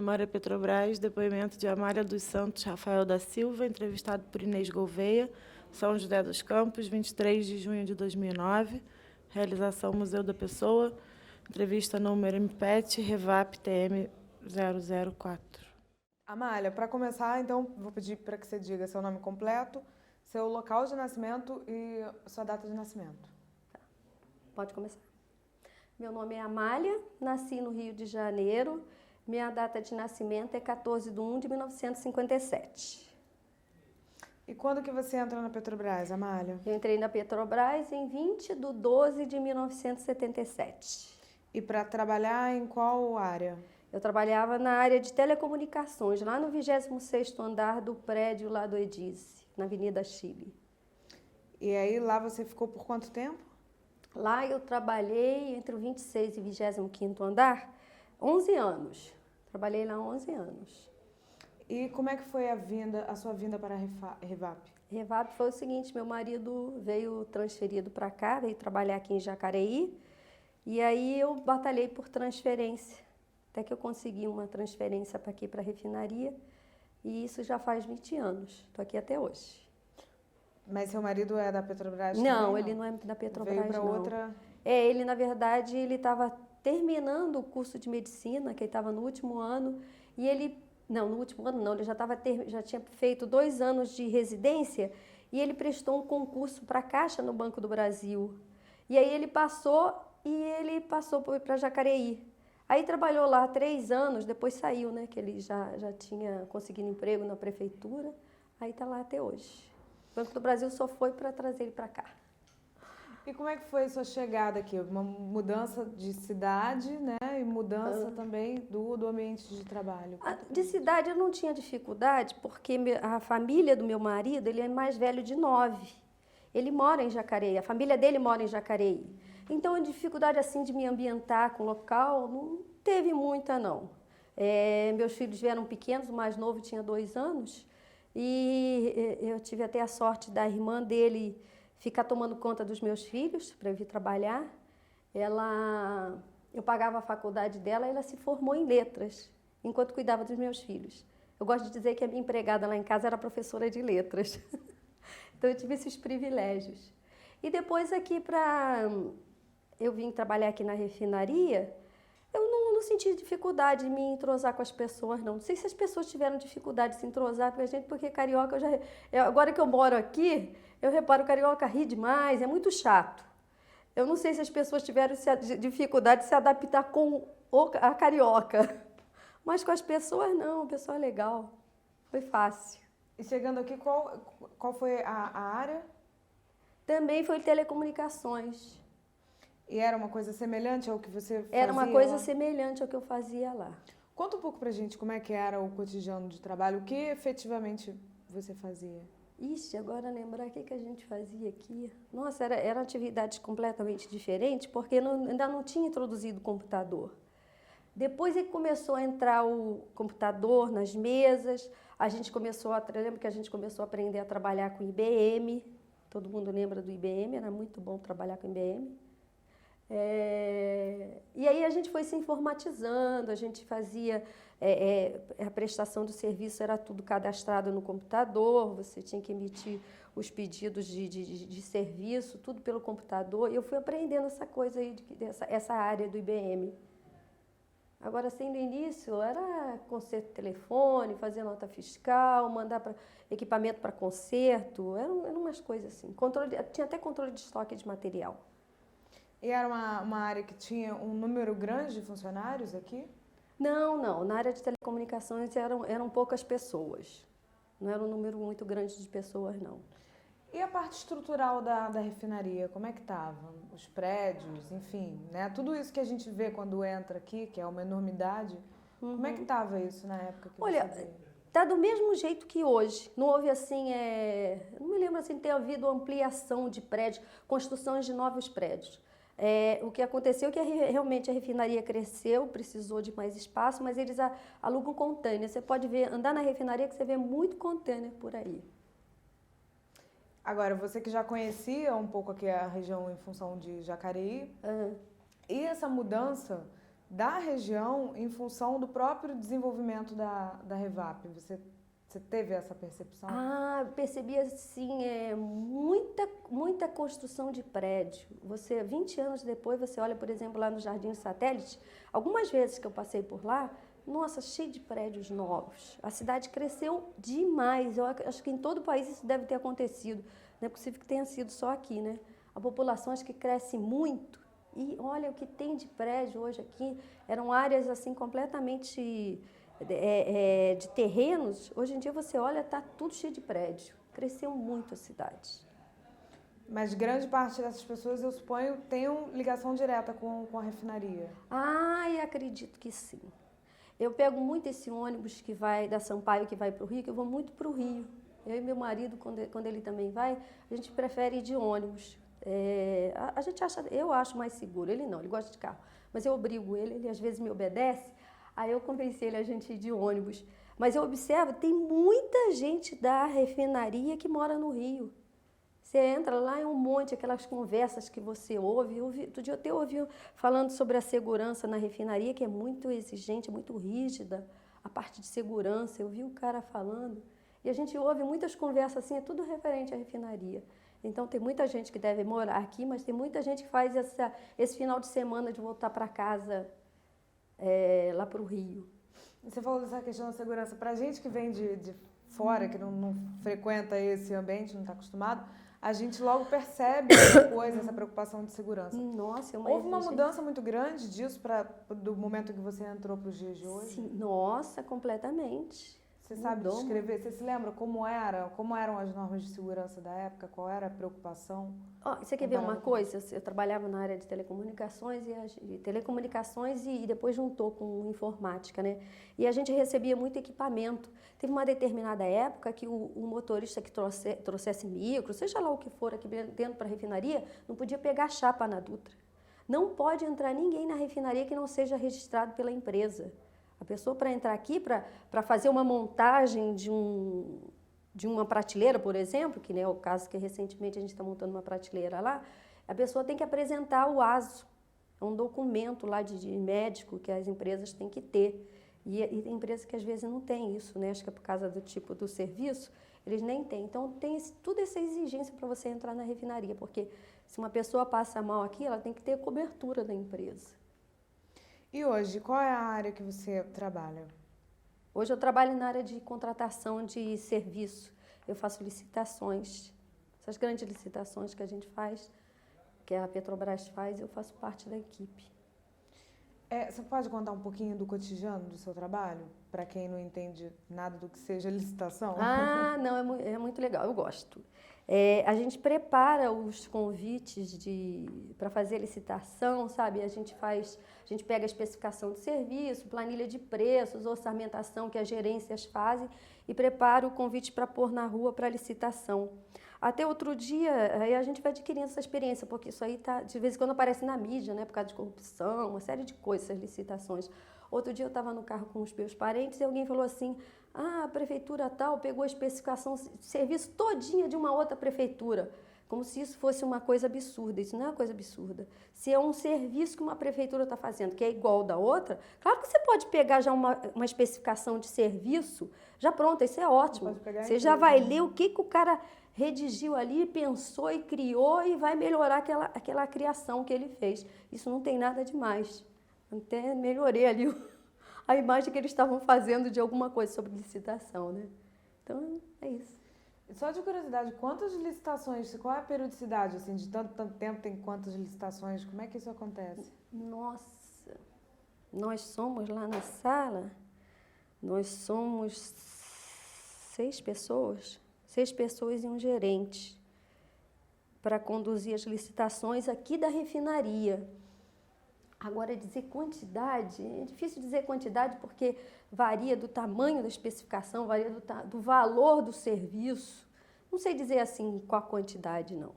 Memória Petrobras, depoimento de Amália dos Santos Rafael da Silva, entrevistado por Inês Gouveia, São José dos Campos, 23 de junho de 2009, realização Museu da Pessoa, entrevista número MPET, Revap TM 004. Amália, para começar, então, vou pedir para que você diga seu nome completo, seu local de nascimento e sua data de nascimento. Tá. Pode começar. Meu nome é Amália, nasci no Rio de Janeiro. Minha data de nascimento é 14/1 de 1957. E quando que você entra na Petrobras, Amália? Eu entrei na Petrobras em 20/12 de 1977. E para trabalhar em qual área? Eu trabalhava na área de telecomunicações, lá no 26º andar do prédio lá do Edice, na Avenida Chile. E aí lá você ficou por quanto tempo? Lá eu trabalhei entre o 26 e 25º andar, 11 anos. Trabalhei lá 11 anos. E como é que foi a sua vinda para a Revap? Revap foi o seguinte, meu marido veio transferido para cá, veio trabalhar aqui em Jacareí, e aí eu batalhei por transferência. Até que eu consegui uma transferência para aqui, para a refinaria, e isso já faz 20 anos. Estou aqui até hoje. Mas seu marido é da Petrobras Não, também, não? ele não é da Petrobras, Veio para não. outra... Ele, na verdade, ele estava terminando o curso de medicina, que ele estava no último ano, e ele... Não, no último ano não, ele já tinha feito 2 anos de residência, e ele prestou um concurso para a Caixa no Banco do Brasil. E aí ele passou para Jacareí. Aí trabalhou lá 3 anos, depois saiu, né? Que ele já tinha conseguido emprego na prefeitura. Aí está lá até hoje. O Banco do Brasil só foi para trazer ele para cá. E como é que foi a sua chegada aqui? Uma mudança de cidade, né? E mudança também do ambiente de trabalho. De cidade eu não tinha dificuldade, porque a família do meu marido, ele é mais velho de 9. Ele mora em Jacareí, a família dele mora em Jacareí. Então, a dificuldade assim de me ambientar com o local não teve muita, não. Meus filhos vieram pequenos, o mais novo tinha 2 anos, e eu tive até a sorte da irmã dele ficar tomando conta dos meus filhos para eu vir trabalhar. Eu pagava a faculdade dela e ela se formou em letras, enquanto cuidava dos meus filhos. Eu gosto de dizer que a minha empregada lá em casa era professora de letras. Então, eu tive esses privilégios. E depois aqui eu vim trabalhar aqui na refinaria, eu não senti dificuldade em me entrosar com as pessoas, não. Não sei se as pessoas tiveram dificuldade de se entrosar com a gente, porque carioca, agora que eu moro aqui, eu reparo que carioca ri demais, é muito chato. Eu não sei se as pessoas tiveram dificuldade de se adaptar com a carioca, mas com as pessoas não, o pessoal é legal, foi fácil. E chegando aqui, qual foi a área? Também foi telecomunicações. E era uma coisa semelhante ao que você fazia? Era uma coisa lá? semelhante ao que eu fazia lá. Conta um pouco pra gente como é que era o cotidiano de trabalho, o que efetivamente você fazia? Ixi, agora lembrar o que a gente fazia aqui. Nossa, eram atividades completamente diferentes, porque ainda não tinha introduzido o computador. Depois é que começou a entrar o computador nas mesas, lembro que a gente começou a aprender a trabalhar com IBM, todo mundo lembra do IBM, era muito bom trabalhar com IBM. E aí a gente foi se informatizando, a gente fazia, a prestação do serviço era tudo cadastrado no computador, você tinha que emitir os pedidos de serviço, tudo pelo computador, e eu fui aprendendo essa coisa aí, essa área do IBM. Agora, assim, no início, era conserto de telefone, fazer nota fiscal, mandar equipamento para conserto, eram umas coisas assim. Tinha até controle de estoque de material. E era uma área que tinha um número grande de funcionários aqui? Não. Na área de telecomunicações eram poucas pessoas. Não era um número muito grande de pessoas, não. E a parte estrutural da refinaria, como é que estava? Os prédios, enfim, né? Tudo isso que a gente vê quando entra aqui, que é uma enormidade, como é que estava isso na época que você veio? Está do mesmo jeito que hoje. Não houve assim, não me lembro assim de ter havido ampliação de prédios, construções de novos prédios. O que aconteceu é que realmente a refinaria cresceu, precisou de mais espaço, mas eles alugam container. Você pode andar na refinaria que você vê muito container por aí. Agora, você que já conhecia um pouco aqui a região em função de Jacareí, e essa mudança da região em função do próprio desenvolvimento da Revap. Você teve essa percepção? Percebi assim, muita construção de prédio. 20 anos depois, você olha, por exemplo, lá no Jardim Satélite, algumas vezes que eu passei por lá, nossa, cheio de prédios novos. A cidade cresceu demais. Eu acho que em todo o país isso deve ter acontecido. Não é possível que tenha sido só aqui, né? A população acho que cresce muito. E olha o que tem de prédio hoje aqui. Eram áreas assim completamente de terrenos. Hoje em dia você olha, está tudo cheio de prédio. Cresceu muito a cidade. Mas grande parte dessas pessoas, eu suponho, tenham ligação direta com a refinaria. Eu acredito que sim. Eu pego muito esse ônibus que vai da Sampaio, que vai para o Rio, que eu vou muito para o Rio. Eu e meu marido, quando ele também vai, a gente prefere ir de ônibus. Eu acho mais seguro, ele não, ele gosta de carro. Mas eu obrigo ele às vezes me obedece, aí eu convenci ele a gente ir de ônibus. Mas eu observo, tem muita gente da refinaria que mora no Rio. Você entra lá, é um monte, aquelas conversas que você ouve. Outro dia eu até ouvi falando sobre a segurança na refinaria, que é muito exigente, muito rígida, a parte de segurança. Eu vi o cara falando. E a gente ouve muitas conversas assim, é tudo referente à refinaria. Então tem muita gente que deve morar aqui, mas tem muita gente que faz esse final de semana de voltar para casa lá para o Rio. Você falou dessa questão da segurança. Para a gente que vem de fora, que não frequenta esse ambiente, não está acostumado, a gente logo percebe essa coisa, essa preocupação de segurança. Nossa, Houve uma mudança muito grande disso do momento que você entrou para os dias de hoje? Sim, nossa, completamente. Você sabe descrever? Você se lembra como eram as normas de segurança da época? Qual era a preocupação? Você quer ver uma coisa? Eu trabalhava na área de telecomunicações e depois juntou com informática, né? E a gente recebia muito equipamento. Teve uma determinada época que o motorista que trouxesse micro, seja lá o que for aqui dentro para a refinaria, não podia pegar chapa na Dutra. Não pode entrar ninguém na refinaria que não seja registrado pela empresa. A pessoa, para entrar aqui, para fazer uma montagem de uma prateleira, por exemplo, que é o caso que recentemente a gente está montando uma prateleira lá, a pessoa tem que apresentar o ASO, é um documento lá de médico que as empresas têm que ter. E tem empresas que às vezes não têm isso, né? Acho que é por causa do tipo do serviço, eles nem têm. Então tem toda essa exigência para você entrar na refinaria, porque se uma pessoa passa mal aqui, ela tem que ter cobertura da empresa. E hoje, qual é a área que você trabalha? Hoje eu trabalho na área de contratação de serviço. Eu faço licitações. Essas grandes licitações que a gente faz, que a Petrobras faz, eu faço parte da equipe. Você pode contar um pouquinho do cotidiano do seu trabalho? Para quem não entende nada do que seja licitação? Não, é muito legal, eu gosto. A gente prepara os convites para fazer a licitação, sabe? A gente pega a especificação de serviço, planilha de preços, orçamentação que as gerências fazem e prepara o convite para pôr na rua para licitação. Até outro dia, aí a gente vai adquirindo essa experiência, porque isso aí de vez em quando aparece na mídia, né? Por causa de corrupção, uma série de coisas, essas licitações. Outro dia eu estava no carro com os meus parentes e alguém falou assim, a prefeitura tal pegou a especificação de serviço todinha de uma outra prefeitura, como se isso fosse uma coisa absurda. Isso não é uma coisa absurda. Se é um serviço que uma prefeitura está fazendo, que é igual da outra, claro que você pode pegar já uma especificação de serviço, já pronta, isso é ótimo. Você já vai ler o que o cara redigiu ali, pensou e criou e vai melhorar aquela criação que ele fez. Isso não tem nada demais. Até melhorei ali a imagem que eles estavam fazendo de alguma coisa sobre licitação, né? Então, é isso. Só de curiosidade, quantas licitações, qual é a periodicidade, assim, de tanto tempo tem quantas licitações? Como é que isso acontece? Nossa, nós somos lá na sala, nós somos 6 pessoas e um gerente para conduzir as licitações aqui da refinaria. Agora, dizer quantidade, é difícil dizer quantidade porque varia do tamanho da especificação, varia do valor do serviço. Não sei dizer assim qual a quantidade, não.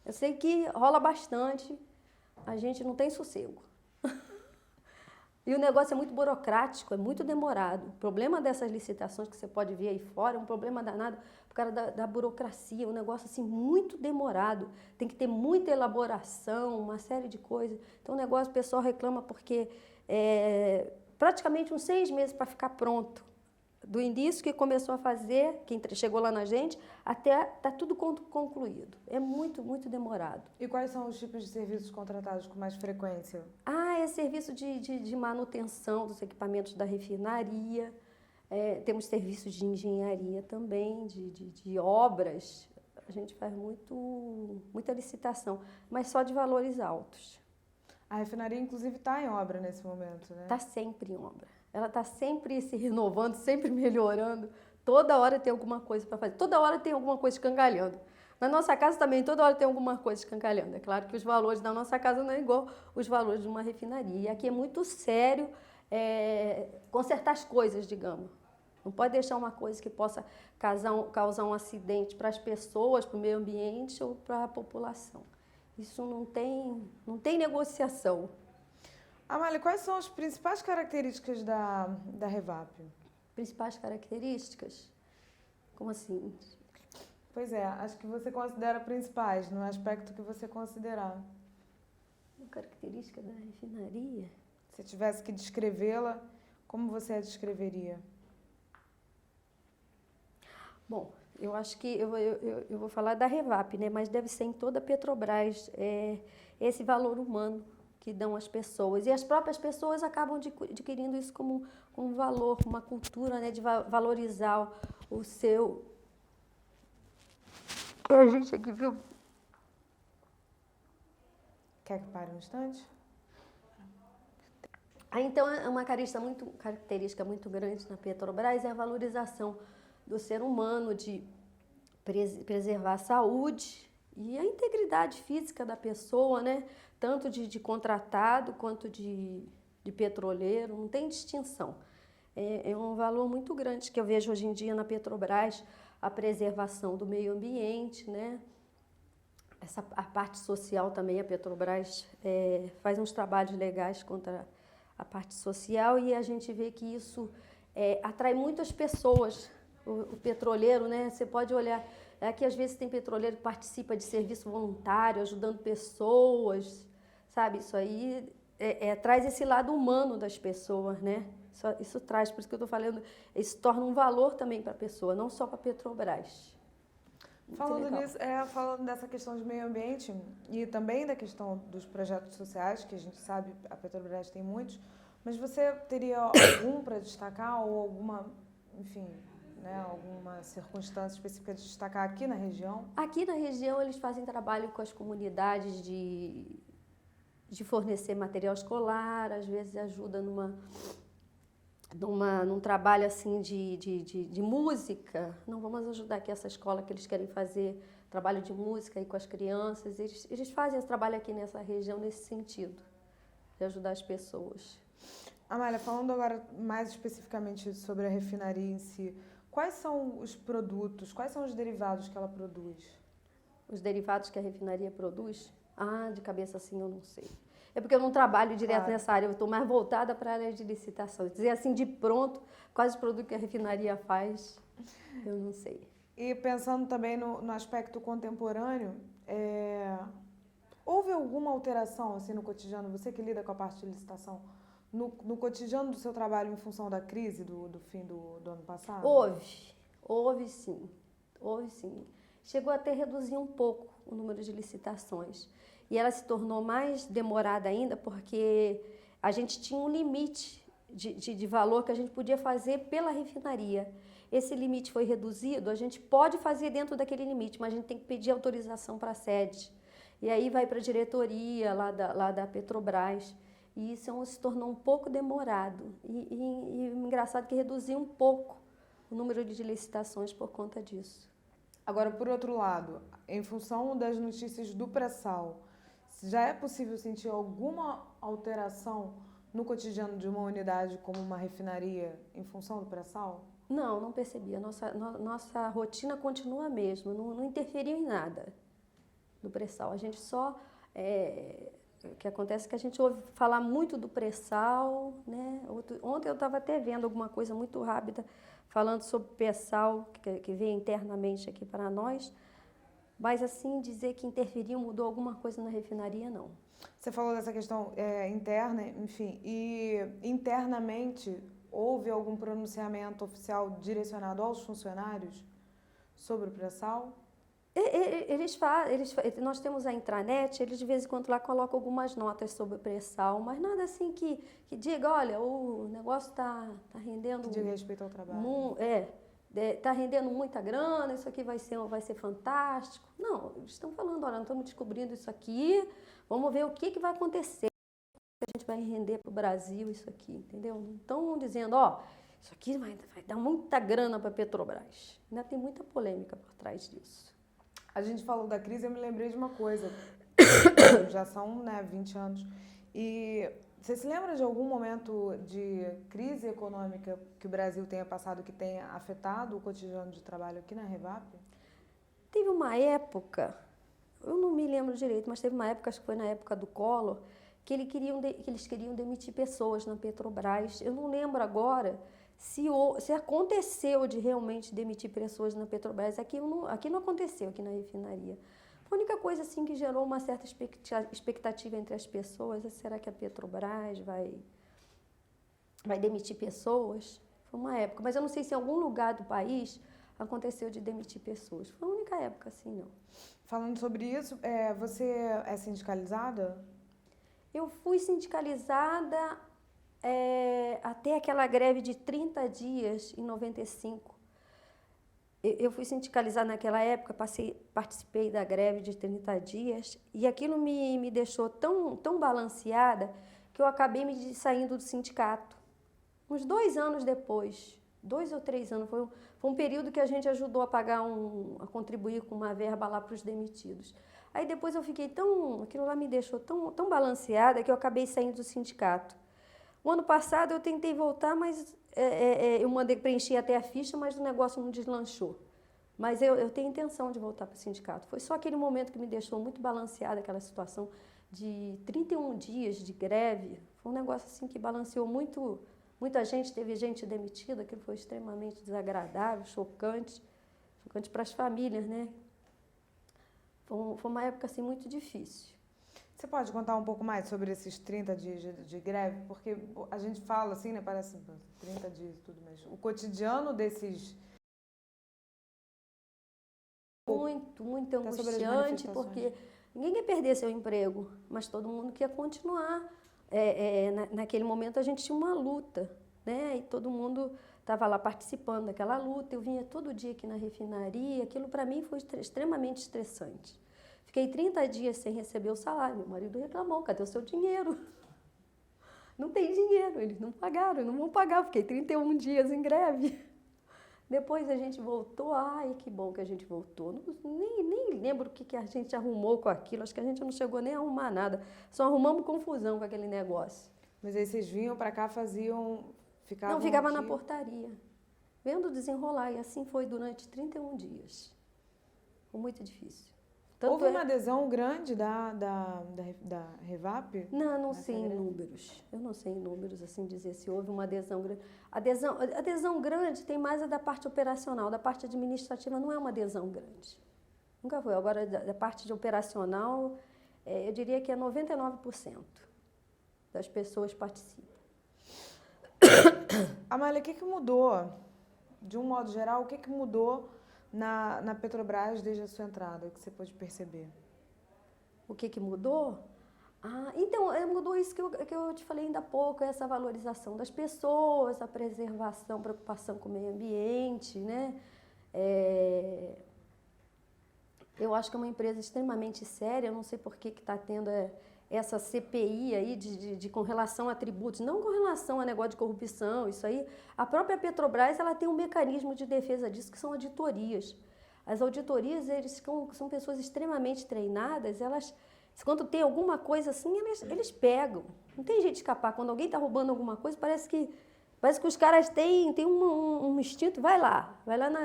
Eu sei que rola bastante, a gente não tem sossego. E o negócio é muito burocrático, é muito demorado. O problema dessas licitações que você pode ver aí fora é um problema danado por causa da burocracia, um negócio assim muito demorado. Tem que ter muita elaboração, uma série de coisas. Então o negócio o pessoal reclama porque praticamente uns 6 meses para ficar pronto. Do início que começou a fazer, que chegou lá na gente, até tá tudo concluído. É muito, muito demorado. E quais são os tipos de serviços contratados com mais frequência? É serviço de manutenção dos equipamentos da refinaria, temos serviços de engenharia também, de obras. A gente faz muita licitação, mas só de valores altos. A refinaria, inclusive, está em obra nesse momento, né? Está sempre em obra. Ela está sempre se renovando, sempre melhorando. Toda hora tem alguma coisa para fazer. Toda hora tem alguma coisa escancalhando. Na nossa casa também, toda hora tem alguma coisa escancalhando. É claro que os valores da nossa casa não é igual os valores de uma refinaria. E aqui é muito sério consertar as coisas, digamos. Não pode deixar uma coisa que possa causar um acidente para as pessoas, para o meio ambiente ou para a população. Isso não tem negociação. Amália, quais são as principais características da Revap? Principais características? Como assim? Pois é, acho que você considera principais, no aspecto que você considerar. Uma característica da refinaria? Se tivesse que descrevê-la, como você a descreveria? Bom, eu acho que eu vou falar da Revap, né? Mas deve ser em toda a Petrobras, esse valor humano que dão às pessoas. E as próprias pessoas acabam adquirindo isso como um valor, uma cultura, né? De valorizar o seu... A gente aqui viu... Quer que pare um instante? Então, uma característica muito grande na Petrobras é a valorização do ser humano, de preservar a saúde e a integridade física da pessoa, né? Tanto de contratado quanto de petroleiro, não tem distinção. É um valor muito grande que eu vejo hoje em dia na Petrobras, a preservação do meio ambiente, né? A parte social também, a Petrobras faz uns trabalhos legais contra a parte social e a gente vê que isso atrai muitas pessoas. O petroleiro, né? Você pode olhar, aqui às vezes tem petroleiro que participa de serviço voluntário, ajudando pessoas, sabe? Isso aí traz esse lado humano das pessoas, né? Isso traz, por isso que eu estou falando, isso torna um valor também para a pessoa, não só para a Petrobras. Falando nisso, falando dessa questão de meio ambiente e também da questão dos projetos sociais, que a gente sabe, a Petrobras tem muitos, mas você teria algum para destacar ou alguma, enfim... né, alguma circunstância específica de destacar aqui na região? Aqui na região eles fazem trabalho com as comunidades de fornecer material escolar, às vezes ajuda num trabalho assim de música. Não, vamos ajudar aqui essa escola que eles querem fazer trabalho de música aí com as crianças. Eles fazem esse trabalho aqui nessa região nesse sentido, de ajudar as pessoas. Amália, falando agora mais especificamente sobre a refinaria em si, quais são os produtos, quais são os derivados que ela produz? Os derivados que a refinaria produz? De cabeça assim eu não sei. É porque eu não trabalho direto nessa área, eu estou mais voltada para a área de licitação. Dizer assim de pronto, quais os produtos que a refinaria faz, eu não sei. E pensando também no aspecto contemporâneo, houve alguma alteração assim, no cotidiano, você que lida com a parte de licitação, no cotidiano do seu trabalho em função da crise do fim do ano passado? Houve sim. Chegou até a reduzir um pouco o número de licitações. E ela se tornou mais demorada ainda porque a gente tinha um limite de valor que a gente podia fazer pela refinaria. Esse limite foi reduzido, a gente pode fazer dentro daquele limite, mas a gente tem que pedir autorização para a sede. E aí vai para a diretoria lá da Petrobras. E isso se tornou um pouco demorado. E engraçado que reduziu um pouco o número de licitações por conta disso. Agora, por outro lado, em função das notícias do pré-sal, já é possível sentir alguma alteração no cotidiano de uma unidade como uma refinaria em função do pré-sal? Não percebi. A nossa rotina continua a mesma, não interferiu em nada do pré-sal. A gente só O que acontece é que a gente ouve falar muito do pré-sal, né? Ontem eu estava até vendo alguma coisa muito rápida falando sobre o pré-sal que vem internamente aqui para nós, mas assim, dizer que interferiu, mudou alguma coisa na refinaria, não. Você falou dessa questão interna, enfim, e internamente houve algum pronunciamento oficial direcionado aos funcionários sobre o pré-sal? Nós temos a intranet, eles de vez em quando lá colocam algumas notas sobre o pré-sal, mas nada assim que diga, olha, o negócio está rendendo... Que diga respeito ao trabalho. Está rendendo muita grana, isso aqui vai ser fantástico. Não, eles estão falando, olha, nós estamos descobrindo isso aqui, vamos ver o que vai acontecer, que a gente vai render para o Brasil isso aqui, entendeu? Não estão dizendo, ó, isso aqui vai dar muita grana para a Petrobras. Ainda tem muita polêmica por trás disso. A gente falou da crise, eu me lembrei de uma coisa. Já são, 20 anos. E você se lembra de algum momento de crise econômica que o Brasil tenha passado que tenha afetado o cotidiano de trabalho aqui na Revap? Teve uma época, eu não me lembro direito, mas teve uma época, acho que foi na época do Collor, que eles queriam demitir pessoas na Petrobras. Eu não lembro agora se aconteceu de realmente demitir pessoas na Petrobras. Aqui não aconteceu, aqui na refinaria. A única coisa assim que gerou uma certa expectativa entre as pessoas é: será que a Petrobras vai demitir pessoas? Foi uma época, mas eu não sei se em algum lugar do país aconteceu de demitir pessoas. Foi a única época, assim, não. Falando sobre isso, você é sindicalizada? Eu fui sindicalizada até aquela greve de 30 dias, em 95. Eu fui sindicalizada naquela época, participei da greve de 30 dias, e aquilo me deixou tão balanceada que eu acabei me saindo do sindicato. Uns 2 anos depois, 2 ou 3 anos, foi um período que a gente ajudou a a contribuir com uma verba lá para os demitidos. Aí depois eu fiquei aquilo lá me deixou tão balanceada que eu acabei saindo do sindicato. O ano passado eu tentei voltar, mas eu preencher até a ficha, mas o negócio não deslanchou. Mas eu tenho intenção de voltar para o sindicato. Foi só aquele momento que me deixou muito balanceada, aquela situação de 31 dias de greve. Foi um negócio assim que balanceou muito. Muita gente, teve gente demitida, aquilo foi extremamente desagradável, chocante para as famílias, né? Foi uma época assim muito difícil. Você pode contar um pouco mais sobre esses 30 dias de greve? Porque a gente fala assim, né? Parece 30 dias e tudo, mas o cotidiano desses... Muito angustiante, porque ninguém quer perder seu emprego, mas todo mundo quer continuar. Naquele momento a gente tinha uma luta, né? E todo mundo estava lá participando daquela luta. Eu vinha todo dia aqui na refinaria, aquilo para mim foi extremamente estressante. Fiquei 30 dias sem receber o salário. Meu marido reclamou: cadê o seu dinheiro? Não tem dinheiro, eles não pagaram, não vão pagar. Fiquei 31 dias em greve. Depois a gente voltou, ai, que bom que a gente voltou. Nem lembro o que a gente arrumou com aquilo, acho que a gente não chegou nem a arrumar nada. Só arrumamos confusão com aquele negócio. Mas aí vocês vinham para cá, ficavam... Não, ficava na portaria, vendo desenrolar, e assim foi durante 31 dias. Foi muito difícil. Houve uma adesão grande da Revap? Não sei em números. Eu não sei em números, assim, dizer se houve uma adesão grande. Adesão grande tem mais a da parte operacional. Da parte administrativa não é uma adesão grande. Nunca foi. Agora, da parte de operacional, eu diria que é 99% das pessoas participam. Amália, o que mudou? De um modo geral, o que mudou na Petrobras desde a sua entrada, que você pôde perceber? O que mudou? Então, mudou isso que eu te falei ainda há pouco, essa valorização das pessoas, a preservação, preocupação com o meio ambiente, né? Eu acho que é uma empresa extremamente séria, eu não sei por que está tendo essa CPI aí com relação a tributos, não com relação a negócio de corrupção, isso aí. A própria Petrobras, ela tem um mecanismo de defesa disso, que são auditorias. As auditorias, são pessoas extremamente treinadas, quando tem alguma coisa assim, eles pegam. Não tem jeito de escapar. Quando alguém está roubando alguma coisa, parece que os caras têm um instinto, vai lá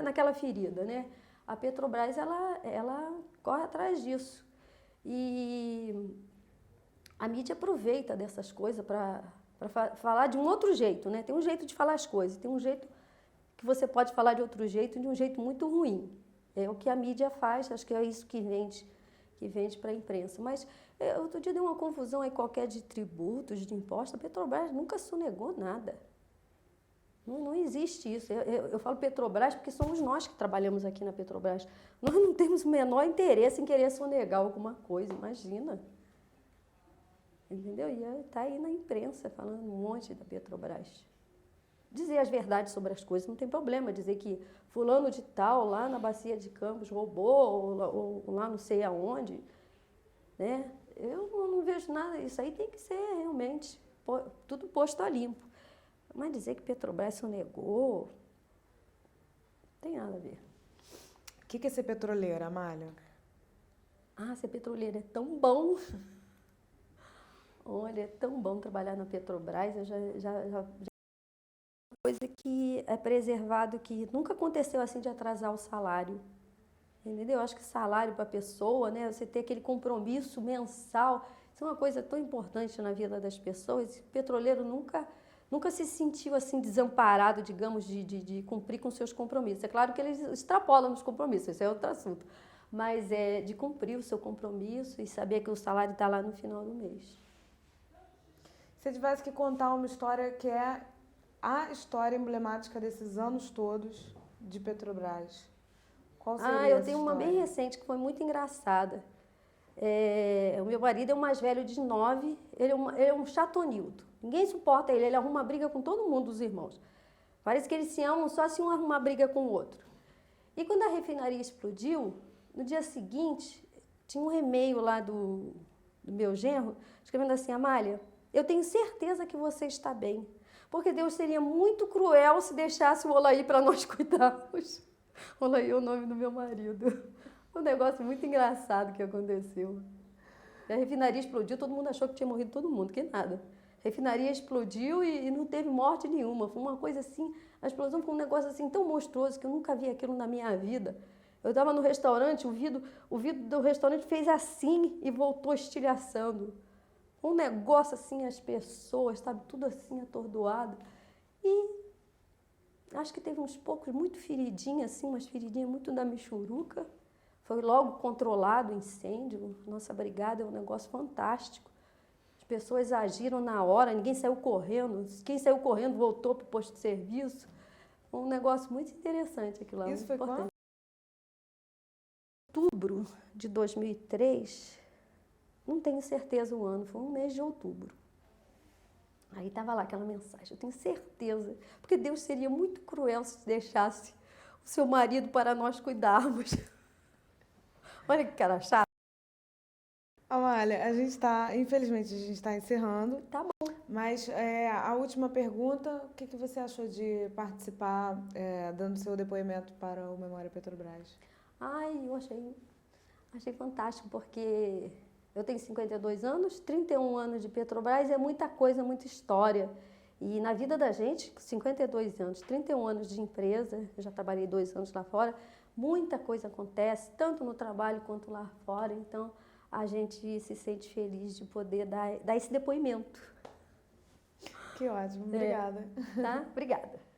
naquela ferida, né? A Petrobras, ela corre atrás disso. E a mídia aproveita dessas coisas para falar de um outro jeito, né? Tem um jeito de falar as coisas, tem um jeito que você pode falar de outro jeito, de um jeito muito ruim. É o que a mídia faz, acho que é isso que vende para a imprensa. Mas outro dia deu uma confusão aí qualquer de tributos, de impostos. A Petrobras nunca sonegou nada. Não existe isso. Eu falo Petrobras porque somos nós que trabalhamos aqui na Petrobras. Nós não temos o menor interesse em querer sonegar alguma coisa, imagina. Entendeu? E está aí na imprensa falando um monte da Petrobras. Dizer as verdades sobre as coisas não tem problema. Dizer que fulano de tal, lá na Bacia de Campos, roubou, ou lá não sei aonde, né? Eu não vejo nada. Isso aí tem que ser realmente tudo posto a limpo. Mas dizer que Petrobras sonegou, não tem nada a ver. O que é ser petroleira, Amália? Ah, ser petroleira é tão bom. Olha, é tão bom trabalhar na Petrobras. Eu já coisa que é preservado, que nunca aconteceu assim de atrasar o salário. Entendeu? Eu acho que salário para a pessoa, né? Você ter aquele compromisso mensal, isso é uma coisa tão importante na vida das pessoas. O petroleiro nunca se sentiu assim desamparado, digamos, de cumprir com seus compromissos. É claro que eles extrapolam os compromissos, isso é outro assunto. Mas é de cumprir o seu compromisso e saber que o salário está lá no final do mês. Se você tivesse que contar uma história que é a história emblemática desses anos todos de Petrobras, qual seria eu essa tenho uma história? bem recente que foi muito engraçada. O meu marido é o mais velho de 9, ele é um chatonildo. Ninguém suporta ele arruma briga com todo mundo, os irmãos. Parece que eles se amam só se um arrumar briga com o outro. E quando a refinaria explodiu, no dia seguinte, tinha um e-mail lá do meu genro, escrevendo assim: Amália, eu tenho certeza que você está bem, porque Deus seria muito cruel se deixasse o Olaí para nós cuidarmos. Olaí é o nome do meu marido. Um negócio muito engraçado que aconteceu. A refinaria explodiu, todo mundo achou que tinha morrido todo mundo, que nada. A refinaria explodiu e não teve morte nenhuma. Foi uma coisa assim, a explosão foi um negócio assim tão monstruoso que eu nunca vi aquilo na minha vida. Eu estava no restaurante, o vidro do restaurante fez assim e voltou estilhaçando. Um negócio assim, as pessoas, sabe, tudo assim atordoado. E acho que teve uns poucos, muito feridinhas, assim, umas feridinhas muito da michuruca. Foi logo controlado o incêndio. Nossa brigada é um negócio fantástico. As pessoas agiram na hora, ninguém saiu correndo. Quem saiu correndo voltou para o posto de serviço. Um negócio muito interessante aquilo lá. Isso foi quando? Outubro de 2003, não tenho certeza o ano, foi um mês de outubro. Aí estava lá aquela mensagem, eu tenho certeza, porque Deus seria muito cruel se deixasse o seu marido para nós cuidarmos. Olha que cara chato. Amália, infelizmente, a gente está encerrando. Tá bom. Mas a última pergunta, o que você achou de participar, dando seu depoimento para o Memória Petrobras? Eu achei fantástico, porque eu tenho 52 anos, 31 anos de Petrobras, é muita coisa, muita história. E na vida da gente, 52 anos, 31 anos de empresa, eu já trabalhei 2 anos lá fora, muita coisa acontece, tanto no trabalho quanto lá fora. Então, a gente se sente feliz de poder dar esse depoimento. Que ótimo, obrigada. Tá? Obrigada.